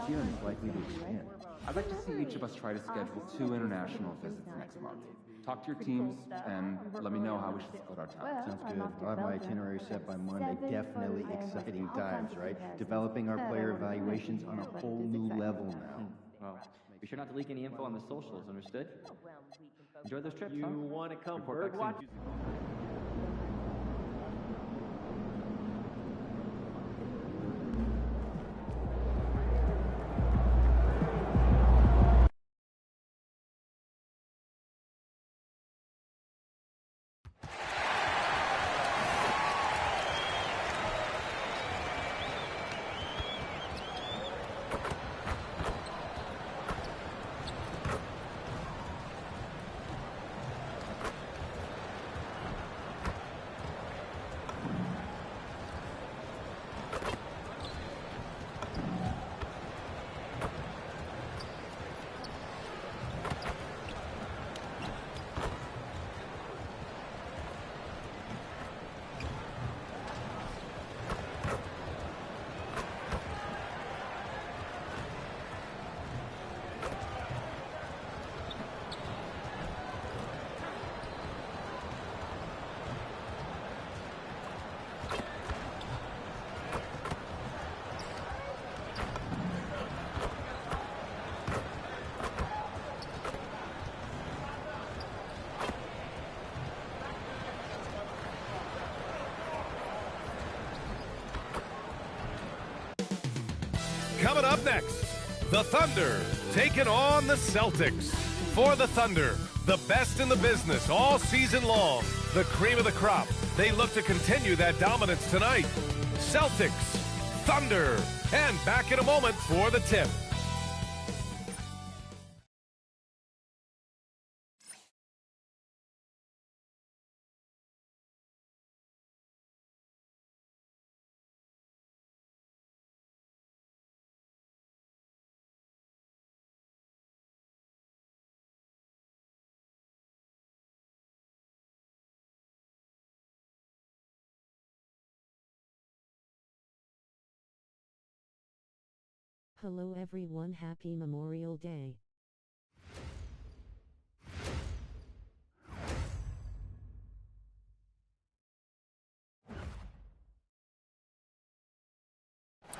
you and is likely to expand. I'd like to see each of us try to schedule 2 international visits next month. Talk to your teams and let me know how we should split our time. Sounds good. I'll have my itinerary set by Monday. Definitely exciting times, right? Developing our player evaluations on a whole new level now. Well, be sure not to leak any info on the socials, understood? Enjoy those trips, You huh? want to come Report bird back watch? Coming up next, the Thunder taking on the Celtics. For the Thunder, the best in the business all season long, the cream of the crop. They look to continue that dominance tonight. Celtics, Thunder, and back in a moment for the tip. Hello everyone, happy Memorial Day.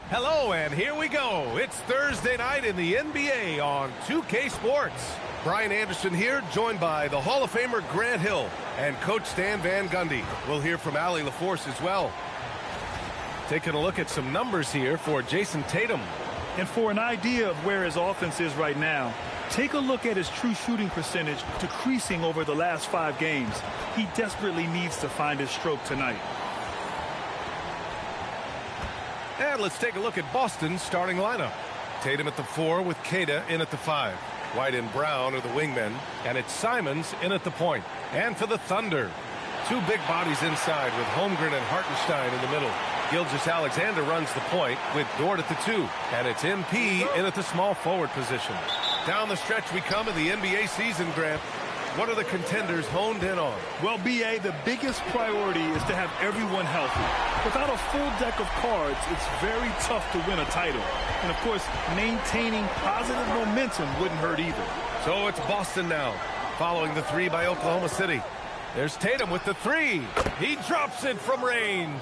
Hello, and here we go. It's Thursday night in the NBA on 2K Sports. Brian Anderson here, joined by the Hall of Famer Grant Hill and Coach Stan Van Gundy. We'll hear from Allie LaForce as well. Taking a look at some numbers here for Jason Tatum. And for an idea of where his offense is right now, take a look at his true shooting percentage decreasing over the last 5 games. He desperately needs to find his stroke tonight. And let's take a look at Boston's starting lineup. Tatum at the 4 with Kata in at the 5. White and Brown are the wingmen, and it's Simons in at the point. And for the Thunder, 2 big bodies inside with Holmgren and Hartenstein in the middle. Gilgeous-Alexander runs the point with Dort at the 2. And it's MP in at the small forward position. Down the stretch we come in the NBA season, Grant. What are the contenders honed in on? Well, B.A., the biggest priority is to have everyone healthy. Without a full deck of cards, it's very tough to win a title. And, of course, maintaining positive momentum wouldn't hurt either. So it's Boston now, following the 3 by Oklahoma City. There's Tatum with the 3. He drops it from range.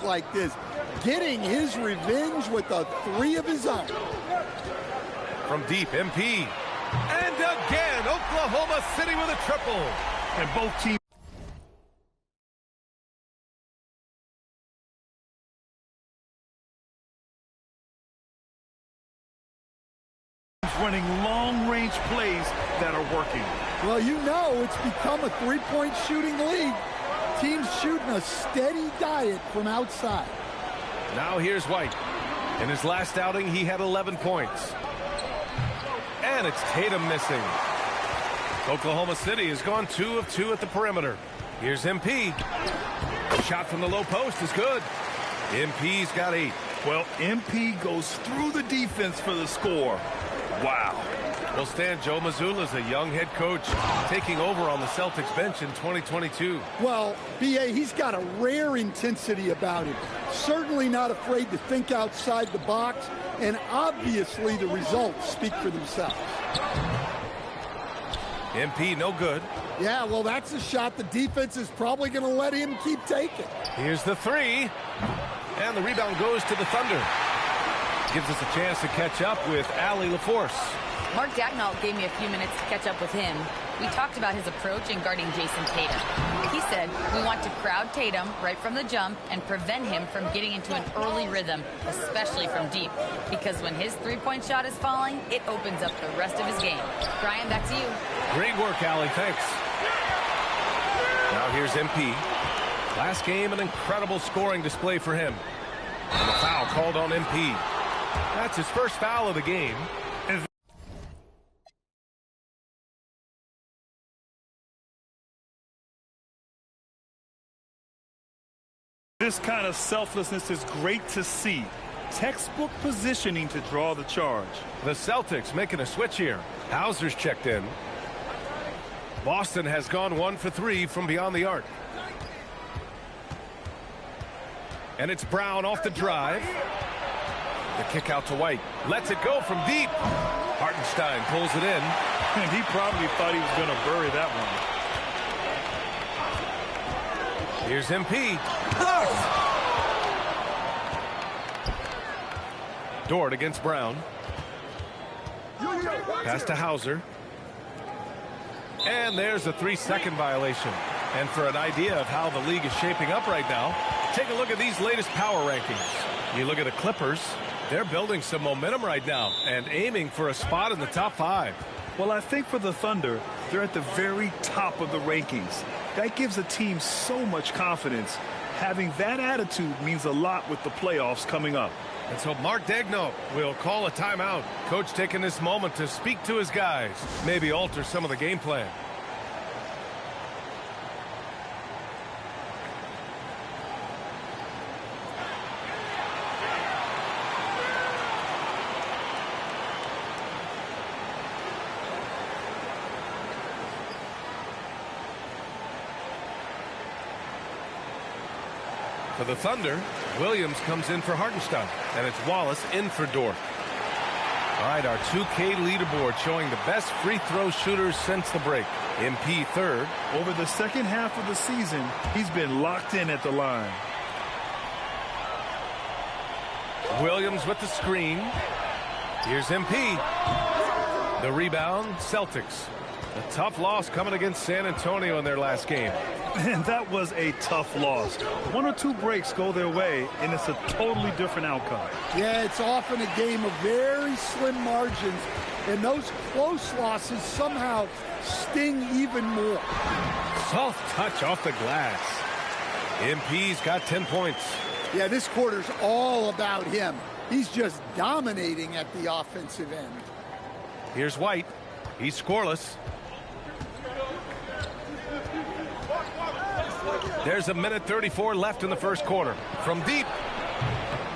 Like this, getting his revenge with a 3 of his own. From deep, MP. And again, Oklahoma City with a triple. And both teams running long-range plays that are working. Well, you know it's become a 3-point shooting league. Teams shooting a steady diet from outside. Now here's White. In his last outing, he had 11 points. And it's Tatum missing. Oklahoma City has gone 2 of 2 at the perimeter. Here's MP. The shot from the low post is good. MP's got 8. Well, MP goes through the defense for the score. Wow. Well, Stan, Joe Mazzulla's a young head coach taking over on the Celtics bench in 2022. Well, B.A., he's got a rare intensity about him. Certainly not afraid to think outside the box, and obviously the results speak for themselves. MP, no good. Yeah, well, that's a shot the defense is probably going to let him keep taking. Here's the three. And the rebound goes to the Thunder. Gives us a chance to catch up with Allie LaForce. Mark Dagnall gave me a few minutes to catch up with him. We talked about his approach in guarding Jason Tatum. He said, we want to crowd Tatum right from the jump and prevent him from getting into an early rhythm, especially from deep. Because when his three-point shot is falling, it opens up the rest of his game. Brian, back to you. Great work, Allie. Thanks. Now here's MP. Last game, an incredible scoring display for him. And a foul called on MP. That's his first foul of the game. This kind of selflessness is great to see. Textbook positioning to draw the charge. The Celtics making a switch here. Hauser's checked in. Boston has gone 1 for 3 from beyond the arc. And it's Brown off the drive. The kick out to White. Lets it go from deep. Hartenstein pulls it in. And he probably thought he was going to bury that one. Here's MP. Dort against Brown. Pass to Hauser. And there's a 3-second violation. And for an idea of how the league is shaping up right now, take a look at these latest power rankings. You look at the Clippers, they're building some momentum right now and aiming for a spot in the top 5. Well, I think for the Thunder, they're at the very top of the rankings. That gives a team so much confidence. Having that attitude means a lot with the playoffs coming up. And so Mark Daigneault will call a timeout. Coach taking this moment to speak to his guys, maybe alter some of the game plan. For the Thunder, Williams comes in for Hartenstein, and it's Wallace in for Dort. All right, our 2K leaderboard showing the best free throw shooters since the break. MP third. Over the second half of the season, he's been locked in at the line. Williams with the screen. Here's MP. The rebound, Celtics. A tough loss coming against San Antonio in their last game. And that was a tough loss. 1 or 2 breaks go their way, and it's a totally different outcome. Yeah, it's often a game of very slim margins, and those close losses somehow sting even more. Soft touch off the glass. MP's got 10 points. Yeah, this quarter's all about him. He's just dominating at the offensive end. Here's White. He's scoreless. There's a minute 34 left in the first quarter. From deep.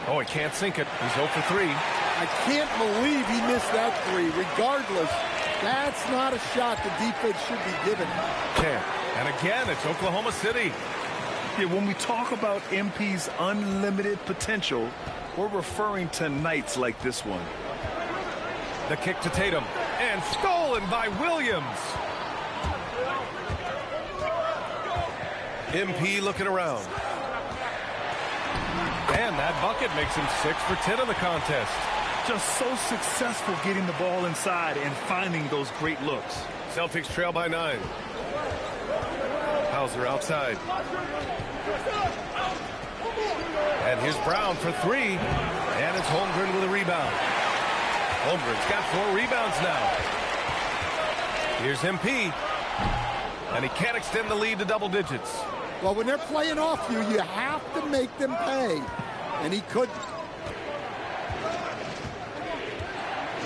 Oh, he can't sink it. He's 0 for 3. I can't believe he missed that 3. Regardless, that's not a shot the defense should be giving. Can't. And again, it's Oklahoma City. Yeah, when we talk about MP's unlimited potential, we're referring to nights like this one. The kick to Tatum. And stolen by Williams. MP looking around. And that bucket makes him 6 for 10 in the contest. Just so successful getting the ball inside and finding those great looks. Celtics trail by 9. Hauser outside. And here's Brown for 3. And it's Holmgren with a rebound. Holmgren's got 4 rebounds now. Here's MP. And he can't extend the lead to double digits. Well, when they're playing off you, you have to make them pay. And he couldn't.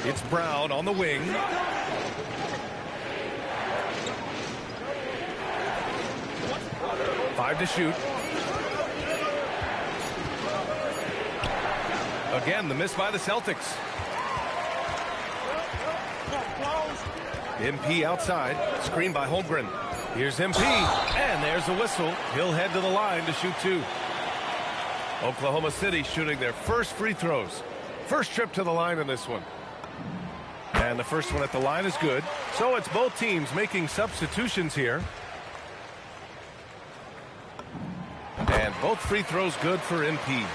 It's Brown on the wing. Five to shoot. Again, the miss by the Celtics. MP outside, screened by Holmgren. Here's MP, and there's the whistle. He'll head to the line to shoot 2. Oklahoma City shooting their first free throws. First trip to the line in this one. And the first one at the line is good. So it's both teams making substitutions here. And both free throws good for MP.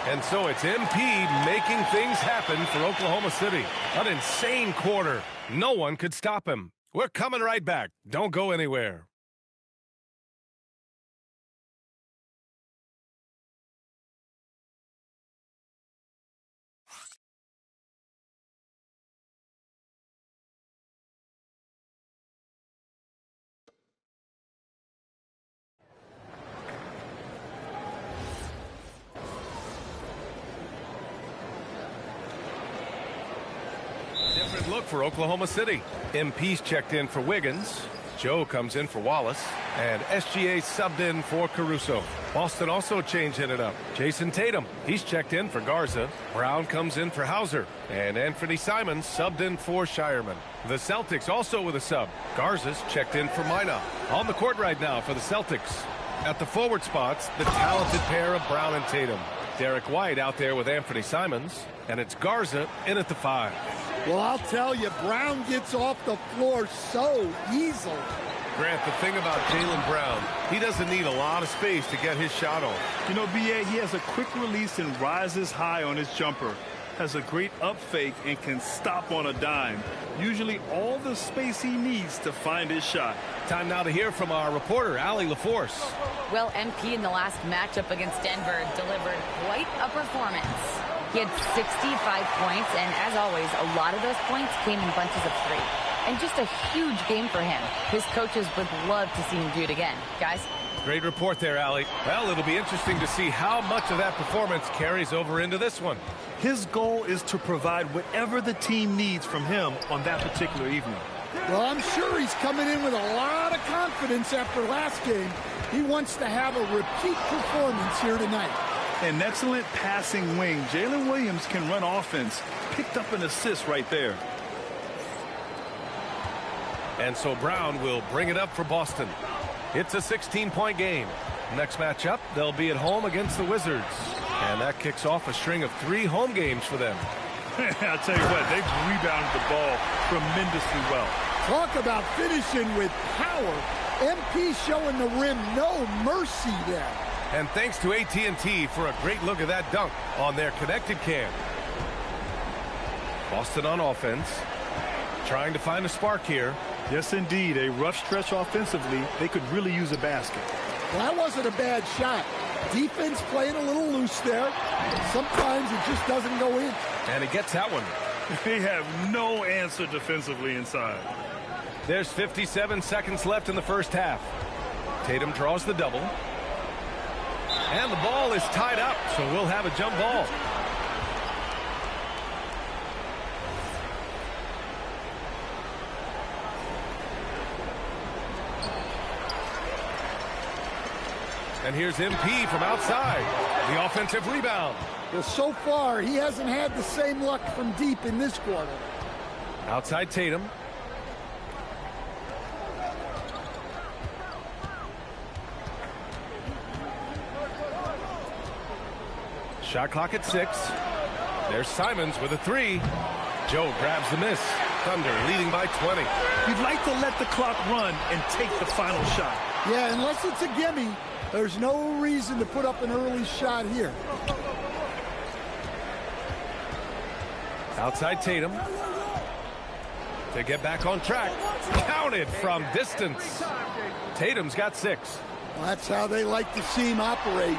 And so it's MP making things happen for Oklahoma City. An insane quarter. No one could stop him. We're coming right back. Don't go anywhere. Different look for Oklahoma City. MP's checked in for Wiggins. Joe comes in for Wallace. And SGA subbed in for Caruso. Boston also changing it up. Jason Tatum, he's checked in for Garza. Brown comes in for Hauser. And Anthony Simons subbed in for Shireman. The Celtics also with a sub. Garza's checked in for Mina. On the court right now for the Celtics. At the forward spots, the talented pair of Brown and Tatum. Derek White out there with Anthony Simons. And it's Garza in at the 5. Well, I'll tell you, Brown gets off the floor so easily. Grant, the thing about Jaylen Brown, he doesn't need a lot of space to get his shot off. You know, B.A., he has a quick release and rises high on his jumper. Has a great up fake and can stop on a dime. Usually all the space he needs to find his shot. Time now to hear from our reporter, Allie LaForce. Well, MP in the last matchup against Denver delivered quite a performance. He had 65 points, and as always, a lot of those points came in bunches of 3. And just a huge game for him. His coaches would love to see him do it again. Guys? Great report there, Allie. Well, it'll be interesting to see how much of that performance carries over into this one. His goal is to provide whatever the team needs from him on that particular evening. Well, I'm sure he's coming in with a lot of confidence after last game. He wants to have a repeat performance here tonight. An excellent passing wing. Jalen Williams can run offense. Picked up an assist right there. And so Brown will bring it up for Boston. It's a 16-point game. Next matchup, they'll be at home against the Wizards. And that kicks off a string of 3 home games for them. I'll tell you what, they've rebounded the ball tremendously well. Talk about finishing with power. MP showing the rim no mercy there. And thanks to AT&T for a great look at that dunk on their connected cam. Boston on offense. Trying to find a spark here. Yes, indeed. A rough stretch offensively. They could really use a basket. Well, that wasn't a bad shot. Defense playing a little loose there. Sometimes it just doesn't go in. And he gets that one. They have no answer defensively inside. There's 57 seconds left in the first half. Tatum draws the double. And the ball is tied up, so we'll have a jump ball. And here's MP from outside. The offensive rebound. Well, so far, he hasn't had the same luck from deep in this quarter. Outside Tatum. Shot clock at 6. There's Simons with a 3. Joe grabs the miss. Thunder leading by 20. You'd like to let the clock run and take the final shot. Yeah, unless it's a gimme, there's no reason to put up an early shot here. Outside Tatum. To get back on track. Counted from distance. Tatum's got 6. Well, that's how they like to see him operate.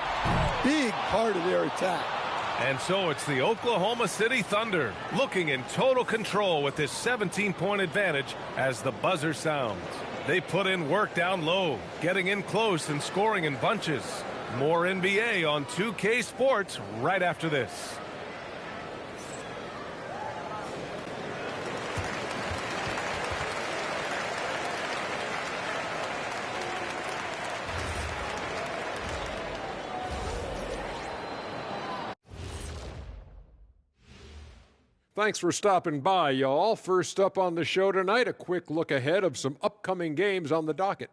Big part of their attack. And so it's the Oklahoma City Thunder looking in total control with this 17-point advantage as the buzzer sounds. They put in work down low, getting in close and scoring in bunches. More NBA on 2K Sports right after this. Thanks for stopping by, y'all. First up on the show tonight, a quick look ahead of some upcoming games on the docket.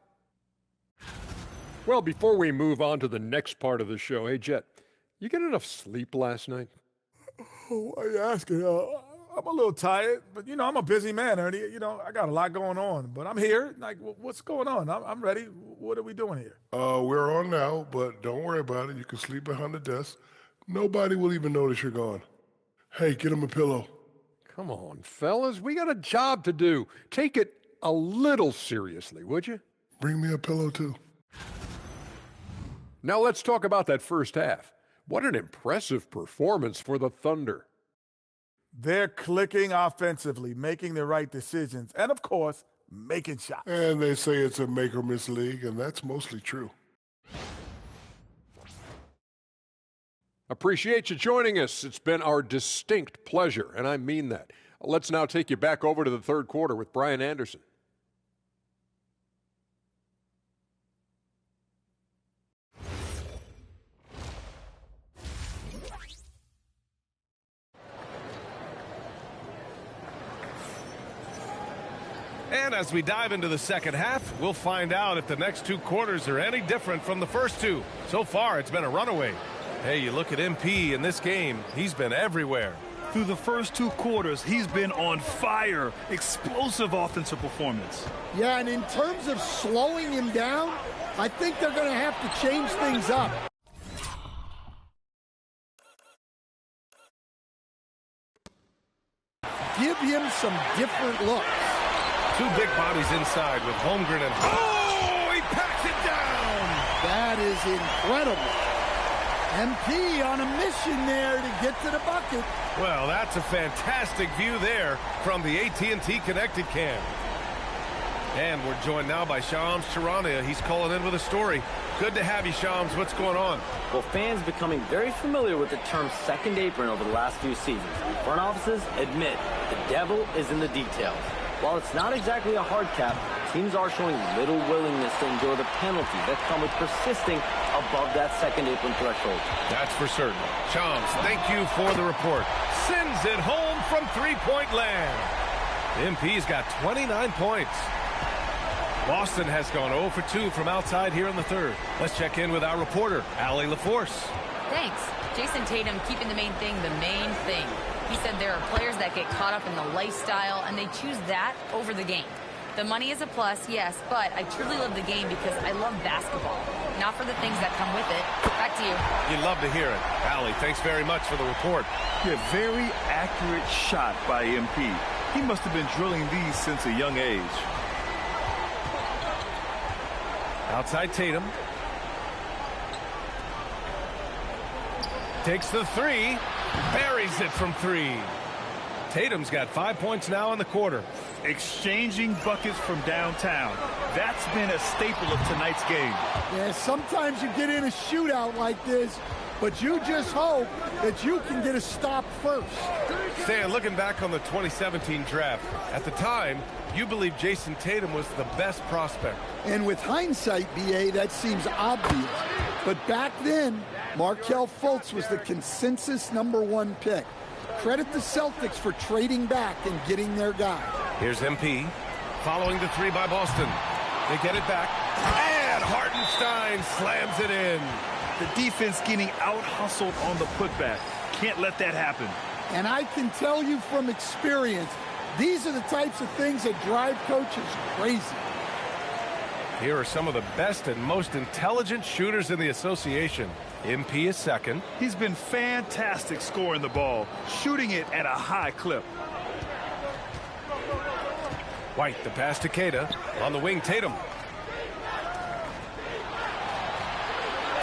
Well, before we move on to the next part of the show, hey, Jet, you get enough sleep last night? Oh, why are you asking? I'm a little tired, but, I'm a busy man, Ernie. I got a lot going on, but I'm here. Like, what's going on? I'm ready. What are we doing here? We're on now, but don't worry about it. You can sleep behind the desk. Nobody will even notice you're gone. Hey, get him a pillow. Come on, fellas. We got a job to do. Take it a little seriously, would you? Bring me a pillow, too. Now let's talk about that first half. What an impressive performance for the Thunder. They're clicking offensively, making the right decisions, and, of course, making shots. And they say it's a make-or-miss league, and that's mostly true. Appreciate you joining us. It's been our distinct pleasure, and I mean that. Let's now take you back over to the third quarter with Brian Anderson. And as we dive into the second half, we'll find out if the next two quarters are any different from the first two. So far, it's been a runaway. Hey, you look at MP in this game, he's been everywhere. Through the first two quarters, he's been on fire. Explosive offensive performance. Yeah, and in terms of slowing him down, I think they're going to have to change things up. Give him some different looks. Two big bodies inside with Holmgren and... Oh, he packs it down! That is incredible. MP on a mission there to get to the bucket. Well, that's a fantastic view there from the AT&T Connected Cam. And we're joined now by Shams Charania. He's calling in with a story. Good to have you, Shams. What's going on? Well, fans becoming very familiar with the term second apron over the last few seasons. Front offices admit the devil is in the details. While it's not exactly a hard cap, teams are showing little willingness to endure the penalties that come with persisting above that second apron threshold. That's for certain. Shams, thank you for the report. Sends it home from three-point land. MP's got 29 points. Boston has gone 0 for 2 from outside here in the third. Let's check in with our reporter, Allie LaForce. Thanks. Jason Tatum keeping the main thing. He said there are players that get caught up in the lifestyle, and they choose that over the game. The money is a plus, yes, but I truly love the game because I love basketball, not for the things that come with it. Back to you. You'd love to hear it. Allie, thanks very much for the report. Yeah, very accurate shot by MP. He must have been drilling these since a young age. Outside Tatum. Takes the three. Buries it from three. Tatum's got 5 points now in the quarter. Exchanging buckets from downtown. That's been a staple of tonight's game. Yeah, sometimes you get in a shootout like this, but you just hope that you can get a stop first. Stan, looking back on the 2017 draft, at the time, you believe Jason Tatum was the best prospect. And with hindsight, B.A., that seems obvious. But back then, Markelle Fultz was the consensus #1 pick. Credit the Celtics for trading back and getting their guy. Here's MP following the three by Boston. They get it back. And Hartenstein slams it in. The defense getting out-hustled on the putback. Can't let that happen. And I can tell you from experience, these are the types of things that drive coaches crazy. Here are some of the best and most intelligent shooters in the association. MP is second. He's been fantastic scoring the ball, shooting it at a high clip. White, the pass to Keita. On the wing, Tatum.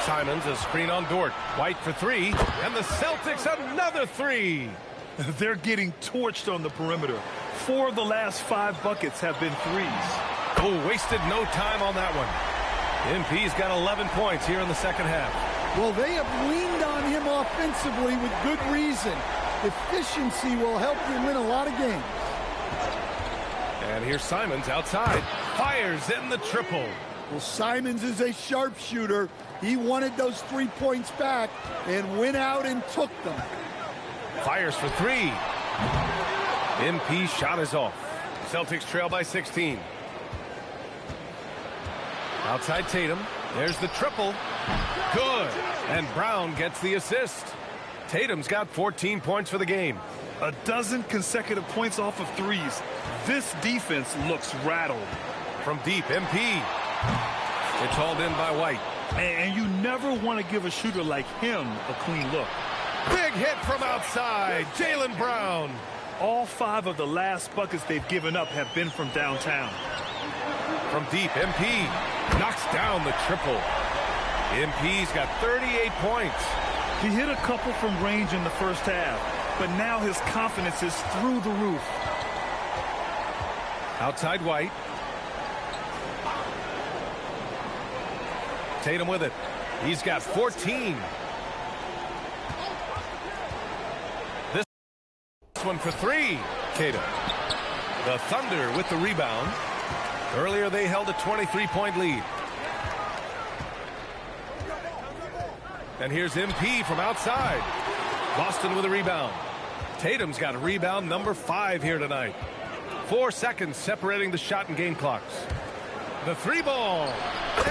Simons, a screen on Dort. White for three, and the Celtics another three. They're getting torched on the perimeter. 4 of the last 5 buckets have been threes. Oh, wasted no time on that one. MP's got 11 points here in the second half. Well, they have leaned on him offensively with good reason. Efficiency will help you win a lot of games. And here's Simons outside. Fires in the triple. Well, Simons is a sharpshooter. He wanted those 3 points back and went out and took them. Fires for three. MP's shot is off. Celtics trail by 16. Outside Tatum. There's the triple. Good. And Brown gets the assist. Tatum's got 14 points for the game. A dozen consecutive points off of threes. This defense looks rattled. From deep, MP. It's hauled in by White. And you never want to give a shooter like him a clean look. Big hit from outside. Jaylen Brown. All 5 of the last buckets they've given up have been from downtown. From deep, MP knocks down the triple. MP's got 38 points. He hit a couple from range in the first half, but now his confidence is through the roof. Outside White. Tatum with it. He's got 14. This one for 3. Tatum. The Thunder with the rebound. Earlier they held a 23-point lead. And here's MP from outside. Boston with a rebound. Tatum's got a rebound number 5 here tonight. 4 seconds separating the shot and game clocks. The 3-ball.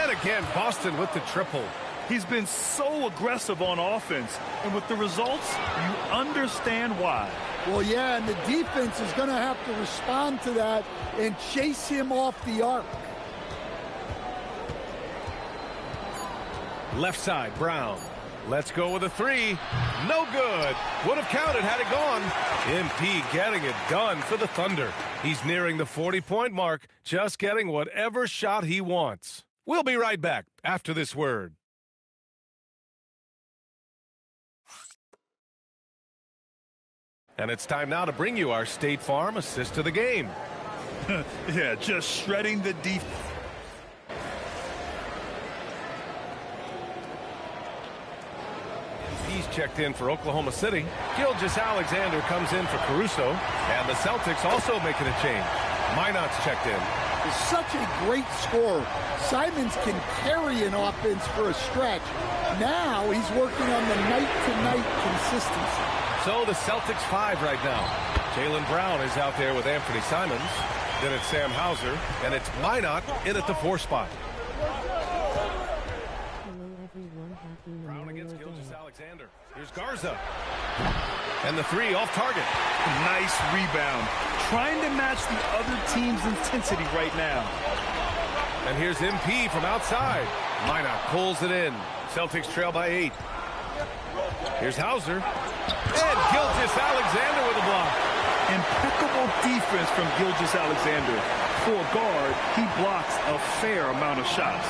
And again, Boston with the triple. He's been so aggressive on offense, and with the results, you understand why. Well, yeah, and the defense is going to have to respond to that and chase him off the arc. Left side, Brown. Let's go with a 3. No good. Would have counted had it gone. MP getting it done for the Thunder. He's nearing the 40-point mark, just getting whatever shot he wants. We'll be right back after this word. And it's time now to bring you our State Farm assist to the game. Yeah, just shredding the defense. He's checked in for Oklahoma City. Gilgeous Alexander comes in for Caruso. And the Celtics also making a change. Minot's checked in. Is such a great scorer. Simons can carry an offense for a stretch. Now he's working on the night-to-night consistency. So the Celtics 5 right now. Jaylen Brown is out there with Anthony Simons. Then it's Sam Hauser. And it's Minot in at the 4 spot. Hello everyone, happy Brown against Memorial Gilgeous Day. Alexander. Here's Garza. And the 3 off target. Nice rebound. Trying to match the other team's intensity right now. And here's MP from outside. Minot pulls it in. Celtics trail by 8. Here's Hauser. And Gilgeous Alexander with a block. Impeccable defense from Gilgeous Alexander. For a guard, he blocks a fair amount of shots.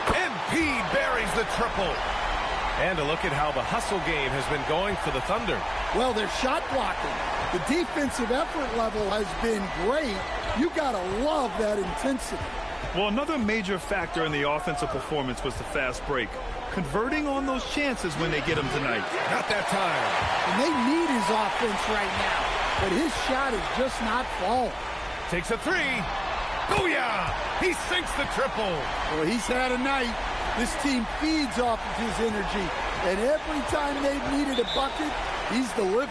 MP buries the triple. And a look at how the hustle game has been going for the Thunder. Well, they're shot blocking. The defensive effort level has been great. You got to love that intensity. Well, another major factor in the offensive performance was the fast break. Converting on those chances when they get them tonight. Not that time. And they need his offense right now. But his shot is just not falling. Takes a 3. Booyah! He sinks the triple. Well, he's had a night. This team feeds off of his energy. And every time they've needed a bucket, he's delivered.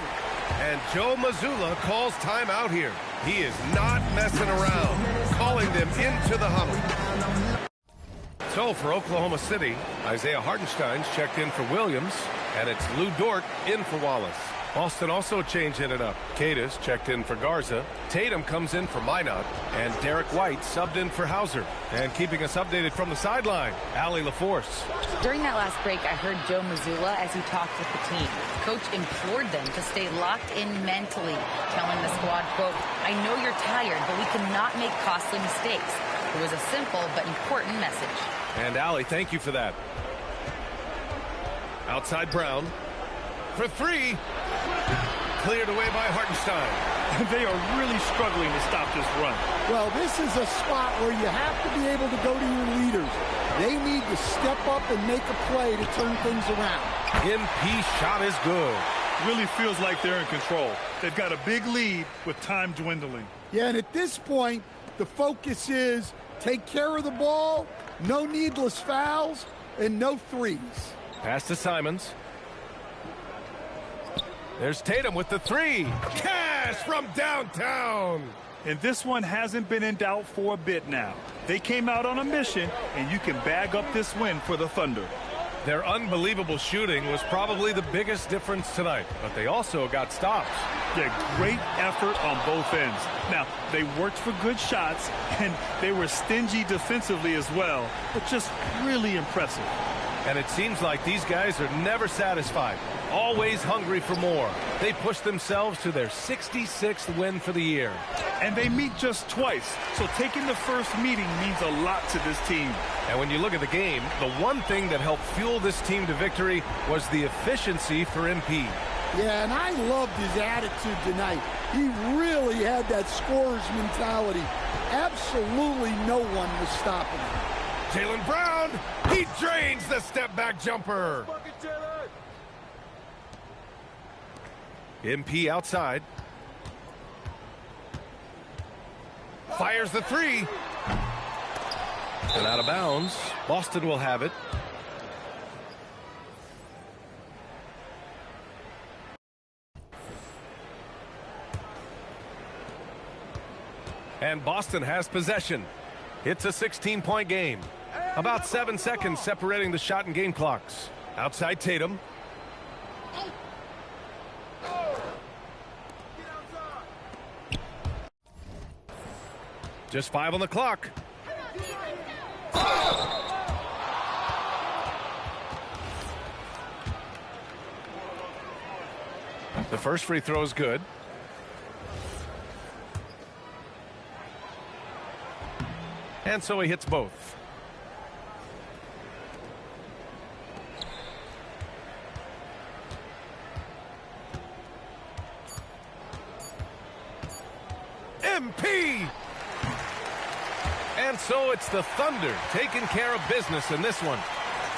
And Joe Mazzulla calls timeout here. He is not messing around, calling them into the huddle. So for Oklahoma City, Isaiah Hartenstein's checked in for Williams, and it's Lou Dort in for Wallace. Boston also changing it up. Cadis checked in for Garza. Tatum comes in for Minot. And Derek White subbed in for Hauser. And keeping us updated from the sideline, Allie LaForce. During that last break, I heard Joe Mazzulla as he talked with the team. Coach implored them to stay locked in mentally, telling the squad, quote, "I know you're tired, but we cannot make costly mistakes." It was a simple but important message. And Allie, thank you for that. Outside Brown. For 3. Cleared away by Hartenstein. They are really struggling to stop this run. Well, this is a spot where you have to be able to go to your leaders. They need to step up and make a play to turn things around. MP shot is good. Really feels like they're in control. They've got a big lead with time dwindling. Yeah, and at this point, the focus is take care of the ball, no needless fouls, and no threes. Pass to Simons. There's Tatum with the 3. smash from downtown. And this one hasn't been in doubt for a bit now. They came out on a mission, and you can bag up this win for the Thunder. Their unbelievable shooting was probably the biggest difference tonight, but they also got stops. Yeah, great effort on both ends. Now, they worked for good shots, and they were stingy defensively as well, but just really impressive. And it seems like these guys are never satisfied, always hungry for more. They push themselves to their 66th win for the year. And they meet just twice, so taking the first meeting means a lot to this team. And when you look at the game, the one thing that helped fuel this team to victory was the efficiency for MP. Yeah, and I loved his attitude tonight. He really had that scorer's mentality. Absolutely no one was stopping him. Jaylen Brown, he drains the step-back jumper. MP outside. Fires the three. And out of bounds. Boston will have it. And Boston has possession. It's a 16-point game. About 7 seconds separating the shot and game clocks. Outside Tatum. Just 5 on the clock. The first free throw is good. And so he hits both. MP! And so it's the Thunder taking care of business in this one.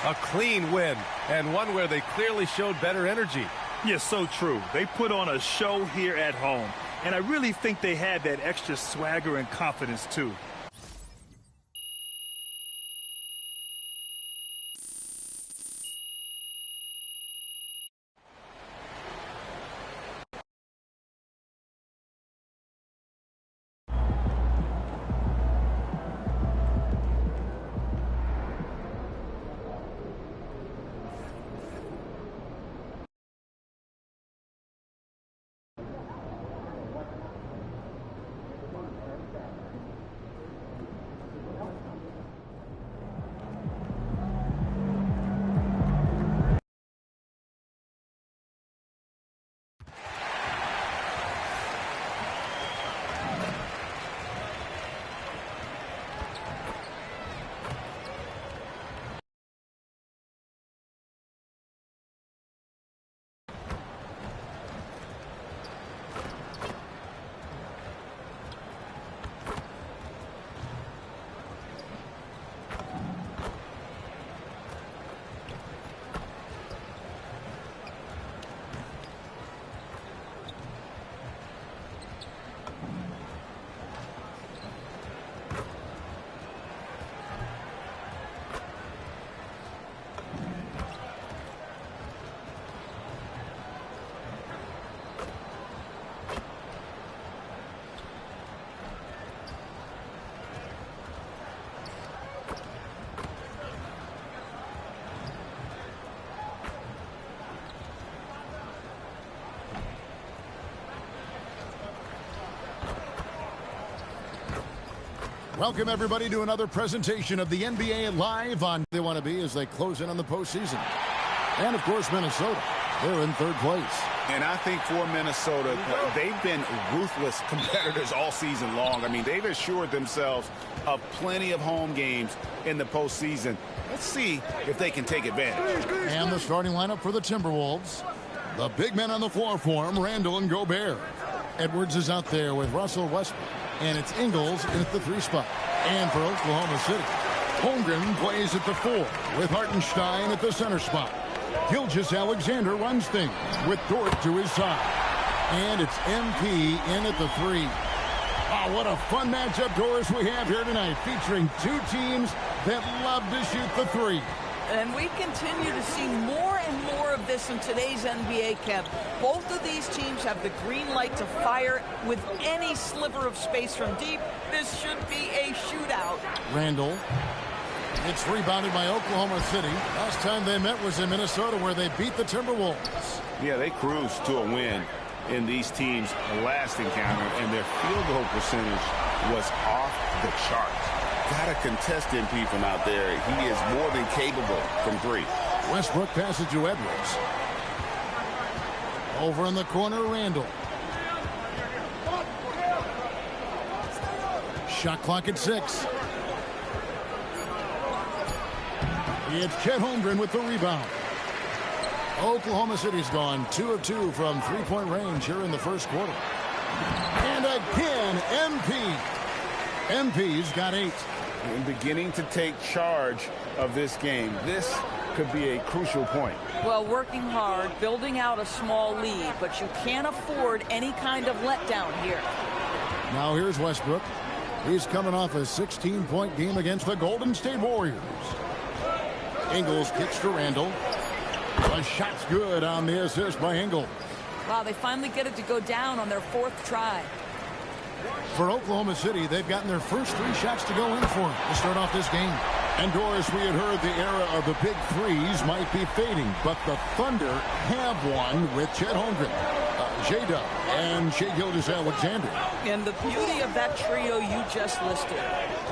A clean win, and one where they clearly showed better energy. Yes, so true. They put on a show here at home, and I really think they had that extra swagger and confidence too. Welcome, everybody, to another presentation of the NBA Live on They Want to Be as they close in on the postseason. And, of course, Minnesota. They're in third place. And I think for Minnesota, they've been ruthless competitors all season long. I mean, they've assured themselves of plenty of home games in the postseason. Let's see if they can take advantage. And the starting lineup for the Timberwolves. The big men on the floor for them, Randall and Gobert. Edwards is out there with Russell Westbrook. And it's Ingles at the 3 spot. And for Oklahoma City, Holmgren plays at the 4 with Hartenstein at the center spot. Gilgeous-Alexander runs things with Dort to his side. And it's MP in at the 3. Oh, what a fun matchup, Doris, we have here tonight, featuring two teams that love to shoot the 3. And we continue to see more and more of this in today's NBA, Kev. Both of these teams have the green light to fire with any sliver of space from deep. This should be a shootout. Randall. It's rebounded by Oklahoma City. Last time they met was in Minnesota, where they beat the Timberwolves. Yeah, they cruised to a win in these teams' last encounter, and their field goal percentage was off the charts. Got to contest MP from out there. He is more than capable from three. Westbrook passes to Edwards. Over in the corner, Randall. Shot clock at 6. It's Chet Holmgren with the rebound. Oklahoma City's gone 2 of 2 from three-point range here in the first quarter. And again, MP's got 8. And beginning to take charge of this game. This could be a crucial point. Well, working hard, building out a small lead, but you can't afford any kind of letdown here. Now here's Westbrook. He's coming off a 16-point game against the Golden State Warriors. Ingles kicks to Randall. The shot's good on the assist by Ingles. Wow, they finally get it to go down on their 4th try. For Oklahoma City, they've gotten their first 3 shots to go in for them to start off this game. And Doris, we had heard the era of the big threes might be fading, but the Thunder have one with Chet Holmgren, J-Dub, and Shai Gilgeous-Alexander. And the beauty of that trio you just listed,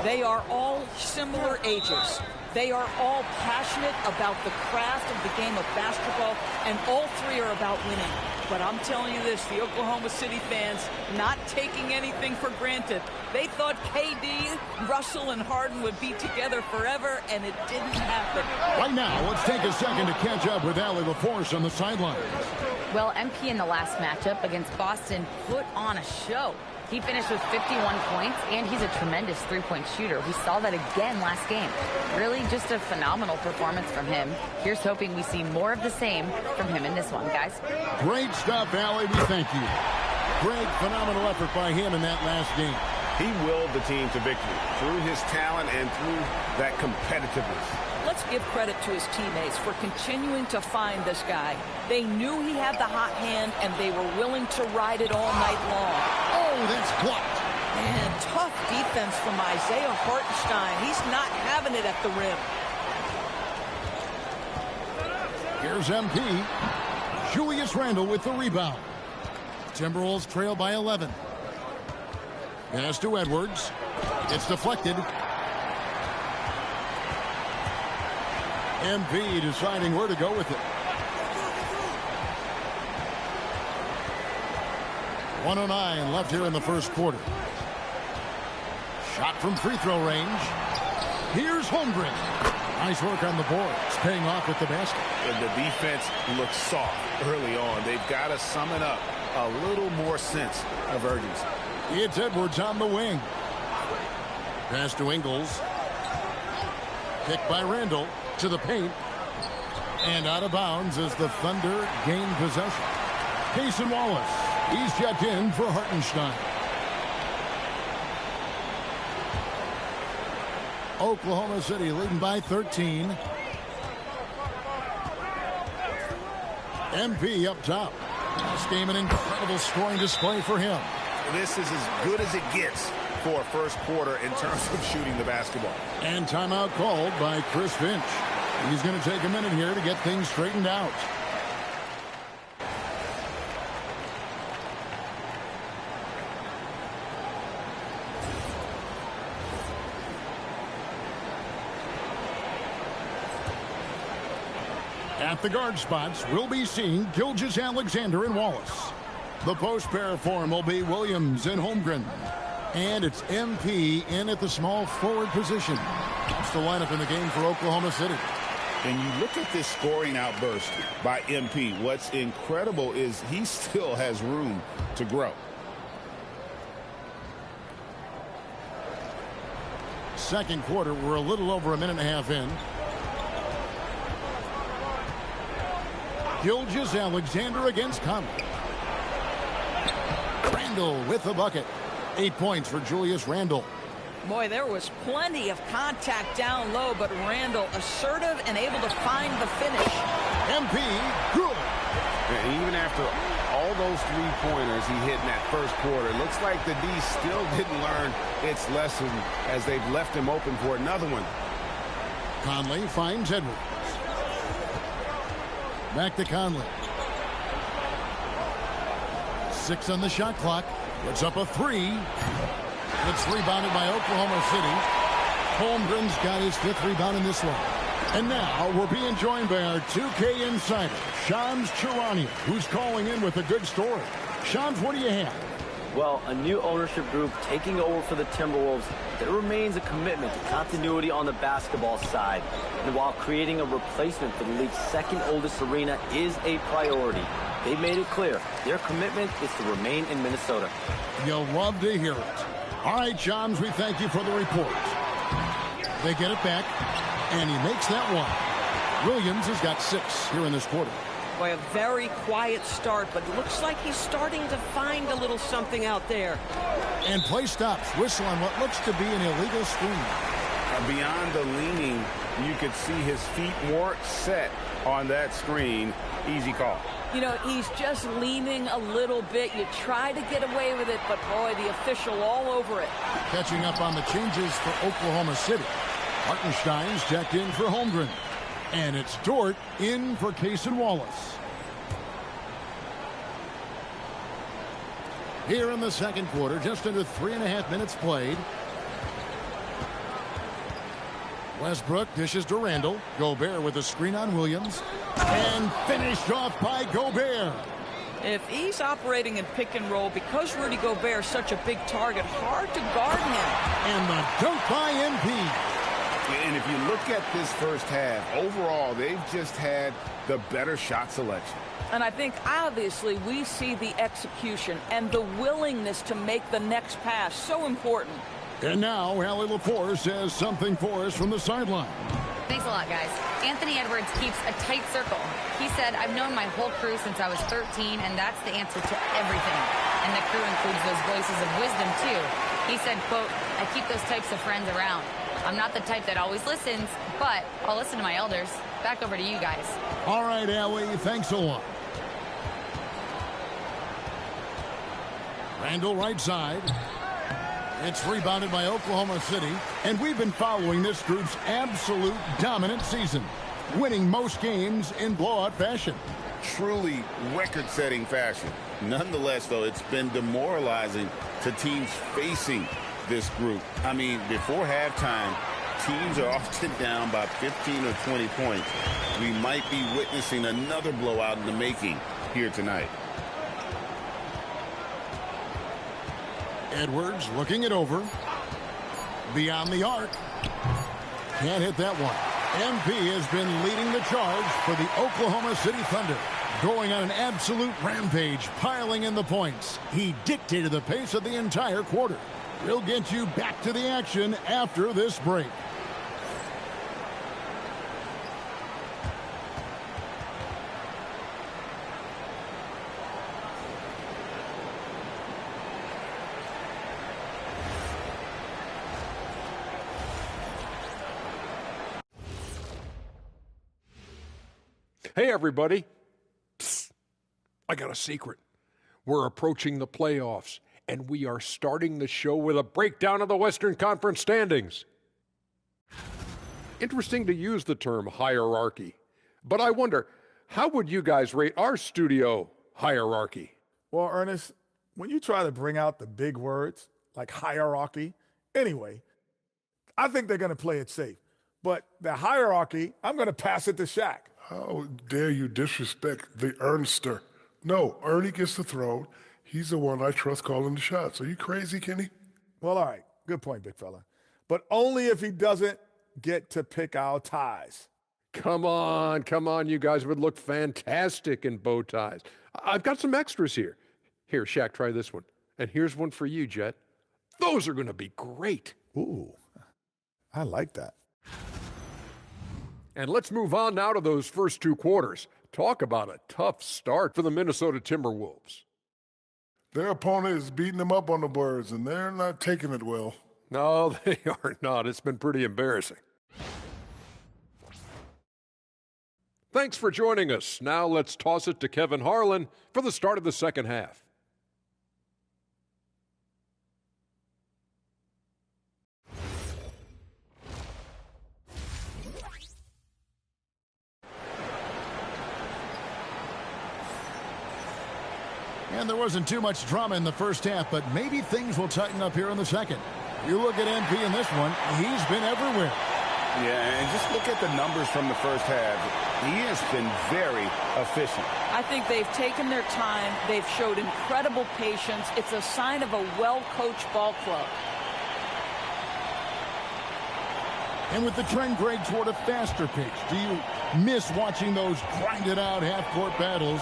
they are all similar ages. They are all passionate about the craft of the game of basketball, and all 3 are about winning. But I'm telling you this, the Oklahoma City fans not taking anything for granted. They thought KD, Russell, and Harden would be together forever, and it didn't happen. Right now, let's take a second to catch up with Allie LaForce on the sidelines. Well, MP in the last matchup against Boston put on a show. He finished with 51 points, and he's a tremendous three-point shooter. We saw that again last game. Really just a phenomenal performance from him. Here's hoping we see more of the same from him in this one, guys. Great stuff, Allie. We thank you. Great, phenomenal effort by him in that last game. He willed the team to victory through his talent and through that competitiveness. Let's give credit to his teammates for continuing to find this guy. They knew he had the hot hand, and they were willing to ride it all night long. Oh, that's blocked. And tough defense from Isaiah Hartenstein. He's not having it at the rim. Here's MP. Julius Randle with the rebound. Timberwolves trail by 11. Pass to Edwards. It's deflected. MP deciding where to go with it. 1:09 left here in the first quarter. Shot from free throw range. Here's Holmgren. Nice work on the board. It's paying off with the basket. And the defense looks soft early on. They've got to summon up a little more sense of urgency. It's Edwards on the wing. Pass to Ingles. Kick by Randall to the paint. And out of bounds as the Thunder gain possession. Cason Wallace. He's checked in for Hartenstein. Oklahoma City leading by 13. MP up top. This game an incredible scoring display for him. This is as good as it gets for a first quarter in terms of shooting the basketball. And timeout called by Chris Finch. He's going to take a minute here to get things straightened out. At the guard spots, we'll be seeing Gilgeous-Alexander and Wallace. The post pair form will be Williams and Holmgren. And it's MP in at the small forward position. That's the lineup in the game for Oklahoma City. And you look at this scoring outburst by MP. What's incredible is he still has room to grow. Second quarter, we're a little over a minute and a half in. Gilgeous-Alexander against Conley. Randall with the bucket. 8 points for Julius Randle. Boy, there was plenty of contact down low, but Randall assertive and able to find the finish. MP, good. And even after all those three-pointers he hit in that first quarter, it looks like the D still didn't learn its lesson as they've left him open for another one. Conley finds Edwards. Back to Conley. 6 on the shot clock. Puts up a 3. It's rebounded by Oklahoma City. Holmgren's got his 5th rebound in this one. And now we're being joined by our 2K insider, Shams Charania, who's calling in with a good story. Shams, what do you have? Well, a new ownership group taking over for the Timberwolves. There remains a commitment to continuity on the basketball side. And while creating a replacement for the league's second oldest arena is a priority, they've made it clear their commitment is to remain in Minnesota. You'll love to hear it. All right, Shams, we thank you for the report. They get it back, and he makes that one. Williams has got 6 here in this quarter. Boy, a very quiet start, but looks like he's starting to find a little something out there. And play stops. Whistle on what looks to be an illegal screen. Beyond the leaning, you could see his feet more set on that screen. Easy call. You know, he's just leaning a little bit. You try to get away with it, but boy, the official all over it. Catching up on the changes for Oklahoma City. Hartenstein's checked in for Holmgren. And it's Dort in for Cason Wallace. Here in the second quarter, just under 3.5 minutes played. Westbrook dishes to Randall. Gobert with a screen on Williams. And finished off by Gobert. If he's operating in pick and roll, because Rudy Gobert is such a big target, hard to guard him. And the dunk by MP. And if you look at this first half, overall, they've just had the better shot selection. And I think, obviously, we see the execution and the willingness to make the next pass so important. And now, Allie LaForce has something for us from the sideline. Thanks a lot, guys. Anthony Edwards keeps a tight circle. He said, I've known my whole crew since I was 13, and that's the answer to everything. And the crew includes those voices of wisdom, too. He said, quote, I keep those types of friends around. I'm not the type that always listens, but I'll listen to my elders. Back over to you guys. All right, Allie, thanks a lot. Randall right side. It's rebounded by Oklahoma City, and we've been following this group's absolute dominant season, winning most games in blowout fashion. Truly record-setting fashion. Nonetheless, though, it's been demoralizing to teams facing this group. I mean, before halftime, teams are often down by 15 or 20 points. We might be witnessing another blowout in the making here tonight. Edwards looking it over. Beyond the arc. Can't hit that one. MP has been leading the charge for the Oklahoma City Thunder. Going on an absolute rampage, piling in the points. He dictated the pace of the entire quarter. We'll get you back to the action after this break. Hey, everybody. Psst. I got a secret. We're approaching the playoffs, and we are starting the show with a breakdown of the Western Conference standings. Interesting to use the term hierarchy, but I wonder, how would you guys rate our studio hierarchy? Well, Ernest, when you try to bring out the big words like hierarchy, anyway, I think they're going to play it safe. But the hierarchy, I'm going to pass it to Shaq. How dare you disrespect the Ernster? No, Ernie gets the throne. He's the one I trust calling the shots. Are you crazy, Kenny? Well, all right. Good point, big fella. But only if he doesn't get to pick our ties. Come on. You guys would look fantastic in bow ties. I've got some extras here. Here, Shaq, try this one. And here's one for you, Jet. Those are going to be great. Ooh, I like that. And let's move on now to those first two quarters. Talk about a tough start for the Minnesota Timberwolves. Their opponent is beating them up on the boards, and they're not taking it well. No, they are not. It's been pretty embarrassing. Thanks for joining us. Now let's toss it to Kevin Harlan for the start of the second half. And there wasn't too much drama in the first half, but maybe things will tighten up here in the second. You look at MP in this one, he's been everywhere. Yeah, and just look at the numbers from the first half. He has been very efficient. I think they've taken their time. They've showed incredible patience. It's a sign of a well-coached ball club. And with the trend, Greg, toward a faster pace, do you miss watching those grinded-out half-court battles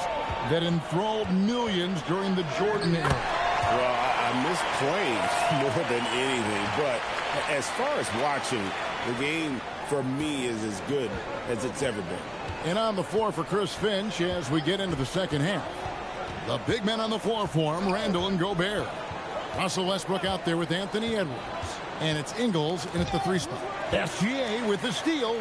that enthralled millions during the Jordan era? Well, I miss playing more than anything, but as far as watching, the game for me is as good as it's ever been. And on the floor for Chris Finch as we get into the second half. The big men on the floor for him, Randall and Gobert. Russell Westbrook out there with Anthony Edwards. And it's Ingles in at the 3 spot. SGA with the steal.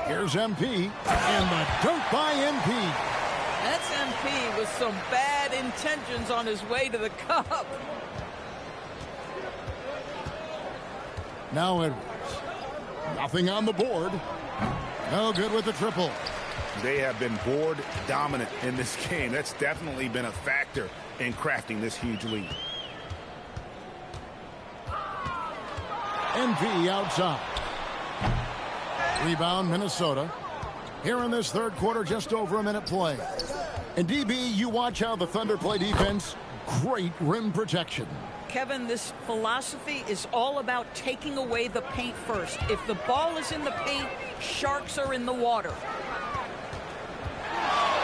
Here's MP. And the dunk by MP. That's MP with some bad intentions on his way to the cup. Now Edwards. Nothing on the board. No good with the triple. They have been board dominant in this game. That's definitely been a factor in crafting this huge lead. MP outside. Rebound Minnesota. Here in this third quarter, just over a minute play. And DB, you watch how the Thunder play defense. Great rim protection. Kevin, this philosophy is all about taking away the paint first. If the ball is in the paint, sharks are in the water.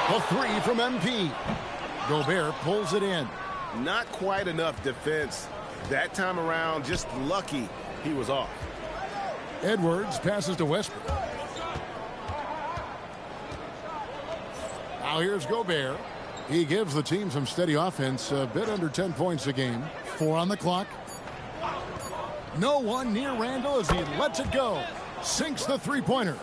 The 3 from MP. Gobert pulls it in. Not quite enough defense that time around. Just lucky he was off. Edwards passes to Westbrook. Now here's Gobert. He gives the team some steady offense, a bit under 10 points a game. 4 on the clock. No one near Randall as he lets it go. Sinks the three-pointer.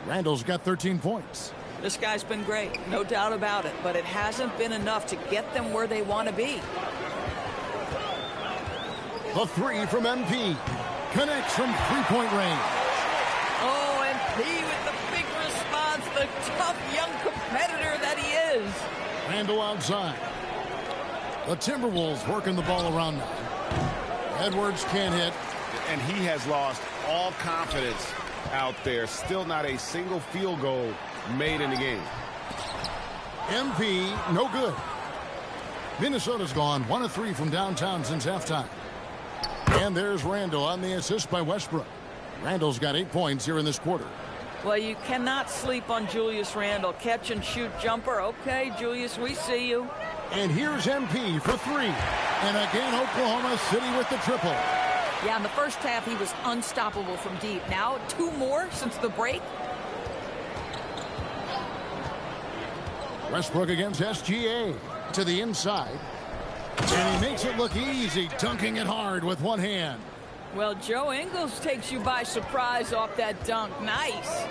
Randall's got 13 points. This guy's been great, no doubt about it, but it hasn't been enough to get them where they want to be. The 3 from MP. Connects from three-point range. Oh, MP with the big response, the tough young competitor that he is. Randall outside. The Timberwolves working the ball around now. Edwards can't hit. And he has lost all confidence out there. Still not a single field goal made in the game. MP, no good. Minnesota's gone 1 of 3 from downtown since halftime. And there's Randall on the assist by Westbrook. Randall's got 8 points here in this quarter. Well, you cannot sleep on Julius Randle. Catch and shoot jumper. Okay, Julius, we see you. And here's MP for 3. And again, Oklahoma City with the triple. Yeah, in the first half, he was unstoppable from deep. Now, 2 more since the break. Westbrook against SGA to the inside. And he makes it look easy, dunking it hard with one hand. Well, Joe Ingles takes you by surprise off that dunk. Nice.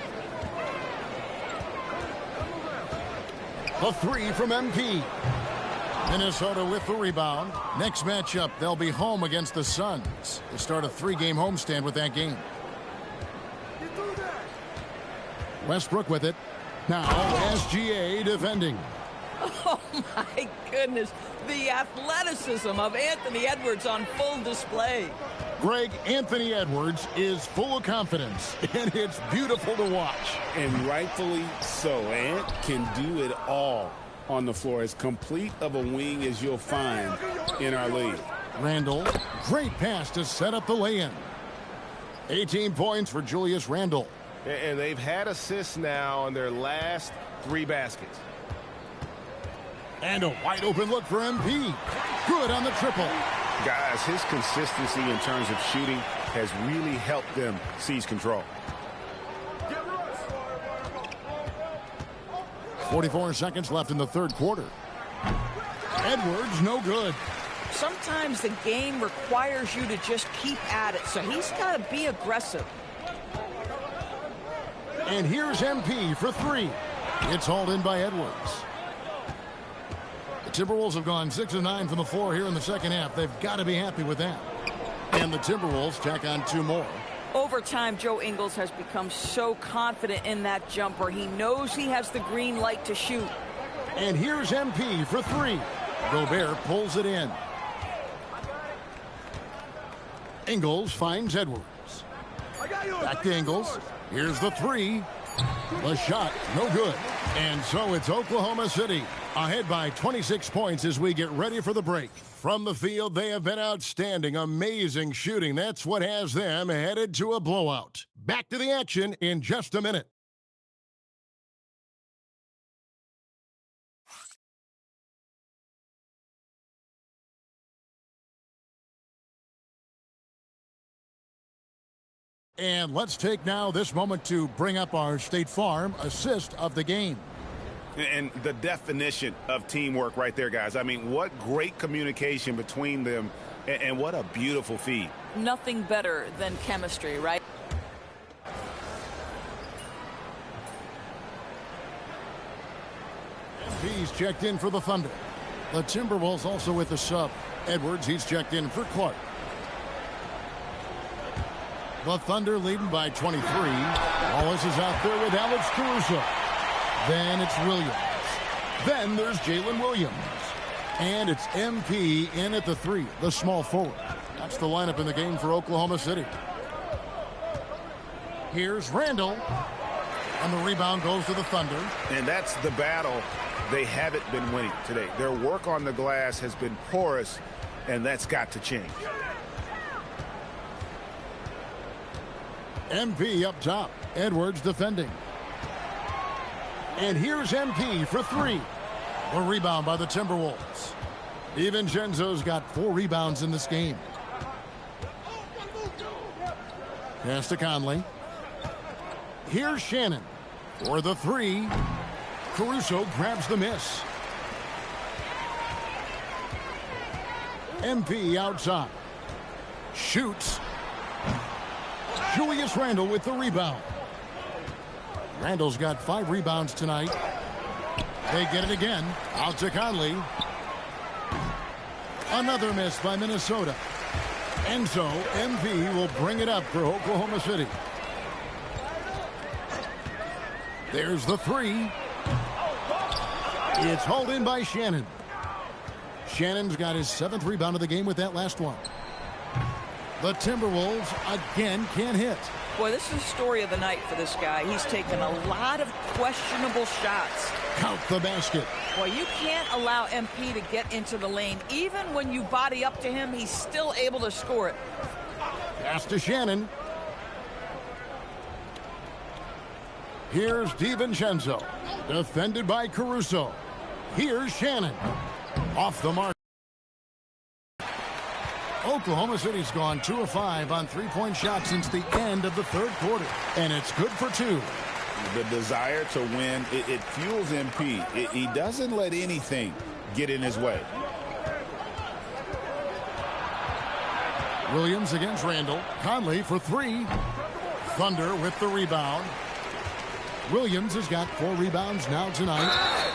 The 3 from MP. Minnesota with the rebound. Next matchup, they'll be home against the Suns. They start a 3-game homestand with that game. Westbrook with it. Now SGA defending. Oh, my goodness. The athleticism of Anthony Edwards on full display. Greg, Anthony Edwards is full of confidence, and it's beautiful to watch. And rightfully so. Ant can do it all on the floor. As complete of a wing as you'll find in our league. Randall, great pass to set up the lay-in. 18 points for Julius Randall. And they've had assists now on their last 3 baskets. And a wide open look for MP. Good on the triple. Guys, his consistency in terms of shooting has really helped them seize control. 44 seconds left in the third quarter. Edwards, no good. sometimes the game requires you to just keep at it, so he's got to be aggressive. And here's MP for three. It's hauled in by Edwards. The Timberwolves have gone 6 of 9 from the floor here in the second half. They've got to be happy with that. And the Timberwolves tack on 2 more. Over time, Joe Ingles has become so confident in that jumper. He knows he has the green light to shoot. And here's MP for three. Gobert pulls it in. Ingles finds Edwards. Back to Ingles. Here's the three. The shot, no good. And so it's Oklahoma City ahead by 26 points as we get ready for the break. From the field, they have been outstanding, amazing shooting. That's what has them headed to a blowout. Back to the action in just a minute. And let's take now this moment to bring up our State Farm assist of the game. And the definition of teamwork right there, guys. I mean, what great communication between them, and what a beautiful feed. Nothing better than chemistry, right? He's checked in for the Thunder. The Timberwolves also with the sub. Edwards, he's checked in for Clark. The Thunder leading by 23. Wallace is out there with Alex Caruso. Then it's Williams. Then there's Jalen Williams. And it's MP in at the 3, the small forward. That's the lineup in the game for Oklahoma City. Here's Randall. And the rebound goes to the Thunder. And that's the battle they haven't been winning today. Their work on the glass has been porous, and that's got to change. MP up top. Edwards defending. And here's MP for 3. A rebound by the Timberwolves. DiVincenzo's got 4 rebounds in this game. Pass to Conley. Here's Shannon for the 3. Caruso grabs the miss. MP outside. Shoots. Julius Randle with the rebound. Randle's got 5 rebounds tonight. They get it again. Out to Conley. Another miss by Minnesota. And so MP will bring it up for Oklahoma City. There's the 3. It's hauled in by Shannon. Shannon's got his 7th rebound of the game with that last one. The Timberwolves again can't hit. Boy, this is the story of the night for this guy. He's taken a lot of questionable shots. Count the basket. Boy, you can't allow MP to get into the lane. Even when you body up to him, he's still able to score it. Pass to Shannon. Here's DiVincenzo. Defended by Caruso. Here's Shannon. Off the mark. Oklahoma City's gone 2 of 5 on 3-point shots since the end of the 3rd quarter. And it's good for 2. The desire to win, it fuels MP. He doesn't let anything get in his way. Williams against Randall. Conley for 3. Thunder with the rebound. Williams has got 4 rebounds now tonight.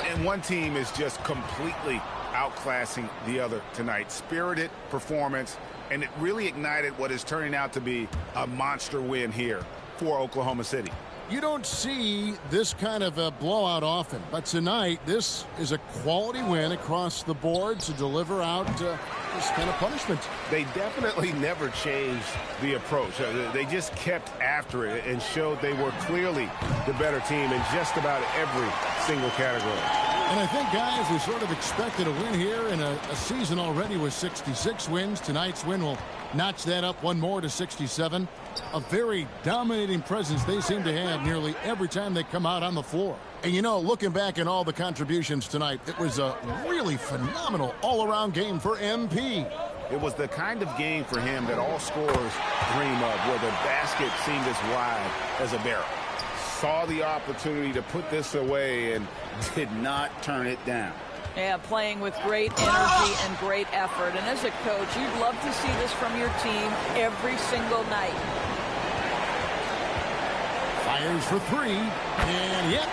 And one team is just completely outclassing the other tonight. Spirited performance, and it really ignited what is turning out to be a monster win here for Oklahoma City. You don't see this kind of a blowout often, but tonight this is a quality win across the board to deliver out this kind of punishment. They definitely never changed the approach. They just kept after it and showed they were clearly the better team in just about every single category. And I think, guys, we sort of expected a win here in a season already with 66 wins. Tonight's win will notch that up one more to 67. A very dominating presence they seem to have nearly every time they come out on the floor. And, you know, looking back at all the contributions tonight, it was a really phenomenal all-around game for MP. It was the kind of game for him that all scorers dream of, where the basket seemed as wide as a barrel. Saw the opportunity to put this away and did not turn it down. Yeah, playing with great energy and great effort. And as a coach, you'd love to see this from your team every single night. Fires for three, and yet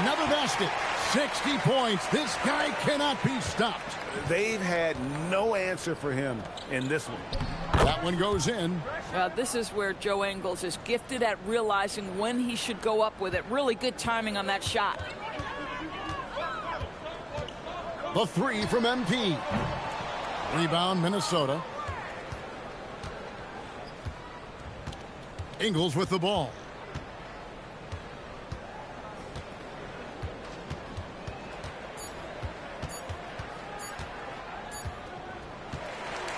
another basket. 60 points. This guy cannot be stopped. They've had no answer for him in this one. That one goes in. This is where Joe Ingles is gifted at realizing when he should go up with it. Really good timing on that shot. The three from MP. Rebound, Minnesota. Ingles with the ball.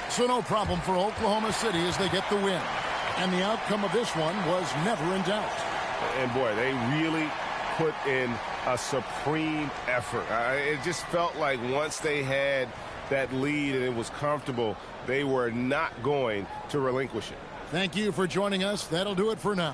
So no problem for Oklahoma City as they get the win. And the outcome of this one was never in doubt. And boy, they really put in a supreme effort. It just felt like once they had that lead and it was comfortable, they were not going to relinquish it. Thank you for joining us. That'll do it for now.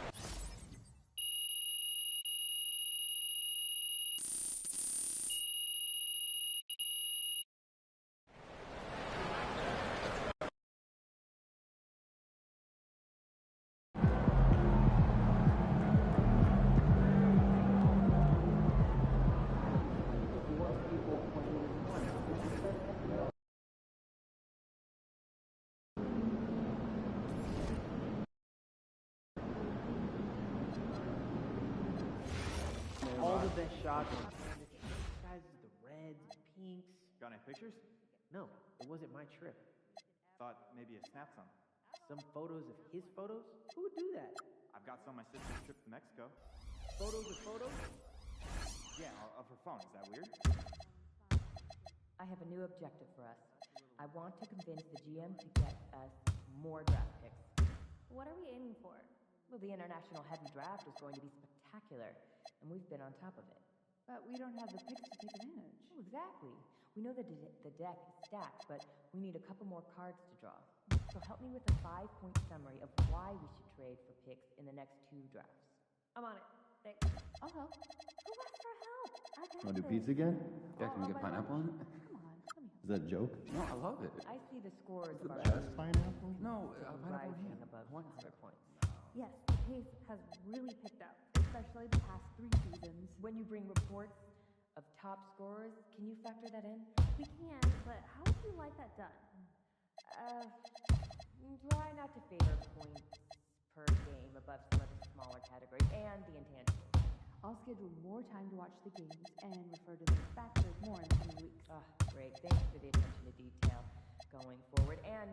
All the best shots. Guys, the reds, pinks. Got any pictures? No, it wasn't my trip. Thought maybe a snap some. Some photos of his photos? Who would do that? I've got some of my sister's trip to Mexico. Photos of photos? Yeah, of her phone. Is that weird? I have a new objective for us. I want to convince the GM to get us more draft picks. What are we aiming for? Well, the international heavy draft is going to be spectacular, and we've been on top of it. But we don't have the picks to take advantage. Oh, exactly. We know that the deck is stacked, but we need a couple more cards to draw. So help me with a 5-point summary of why we should trade for picks in the next 2 drafts. I'm on it. Thanks. I'll help. Who asked for help? I got Want to do this. pizza again? Yeah, can we get pineapple on it? Come on, let me help. Is that a joke? No, I love it. I see the scores of our Just pineapple? No, pineapple rising ham. above 100 points. Yes, the pace has really picked up, especially the past 3 seasons. When you bring reports of top scorers, can you factor that in? We can, but how would you like that done? Try not to favor points per game above some of the smaller categories and the intangibles. I'll schedule more time to watch the games and refer to those factors more in the coming weeks. Great. Thanks for the attention to detail going forward. And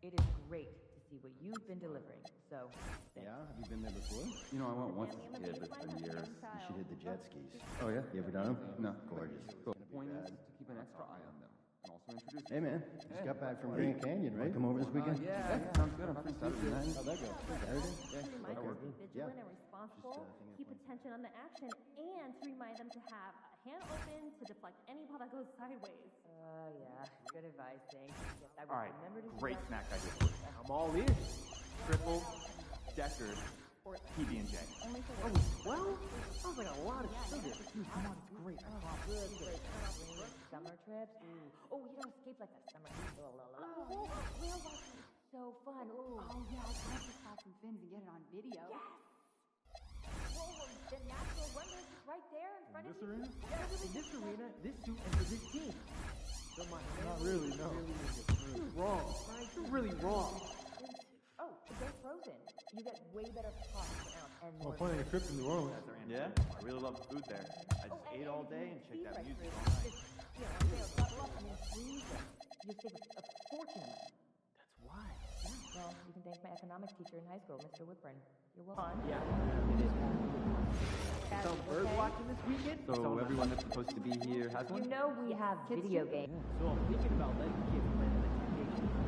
it is great to see what you've been delivering. So, thanks. Yeah? Have you been there before? You know, I went once as a kid, but it's been years. You should hit the jet skis. Oh, yeah? You ever done them? No. Gorgeous. Cool. The point is to keep an extra eye on them and also introduce Hey, man. Just got back from Grand Canyon, right? Come over this weekend? Yeah, sounds good. I'm free Saturday night. How'd that go? Saturday? To remind them to be Yeah. vigilant and responsible, keep attention on the action, and to remind them to have a hand open to deflect any ball that goes sideways. Yeah. Good advice. Thanks. Yes, I will All right, remember to do great that. snack idea for you. I'm all in. Triple, decker, PB&J. Only for Oh, work. 12? Sounds like a lot of sugar. Dude, come on, it's great. I promise. Good. Summer trips. Ooh. Oh, you don't escape like that summer trip. Whale watching is So fun. Ooh. Oh yeah, I'd like to catch some fins and get it on video. Yes. Whoa, the natural wonders is right there in front of you. arena? In this arena, this suit is for this team. Not really, no. You're wrong, right? You're really wrong. Oh, they're frozen. You get way better cost per ounce and more. planning a trip to New Orleans. Yeah, I really love the food there. I just ate all day and checked out music all night. Bottle up and then freeze it. You'll save a fortune on it. That's why. Yeah, well, you can thank my economics teacher in high school, Mr. Whitburn. You're welcome. Yeah, it is. Some bird watching this weekend? So everyone that's supposed to be here has one? You know we have video games. So I'm thinking about letting kids plan an vacation.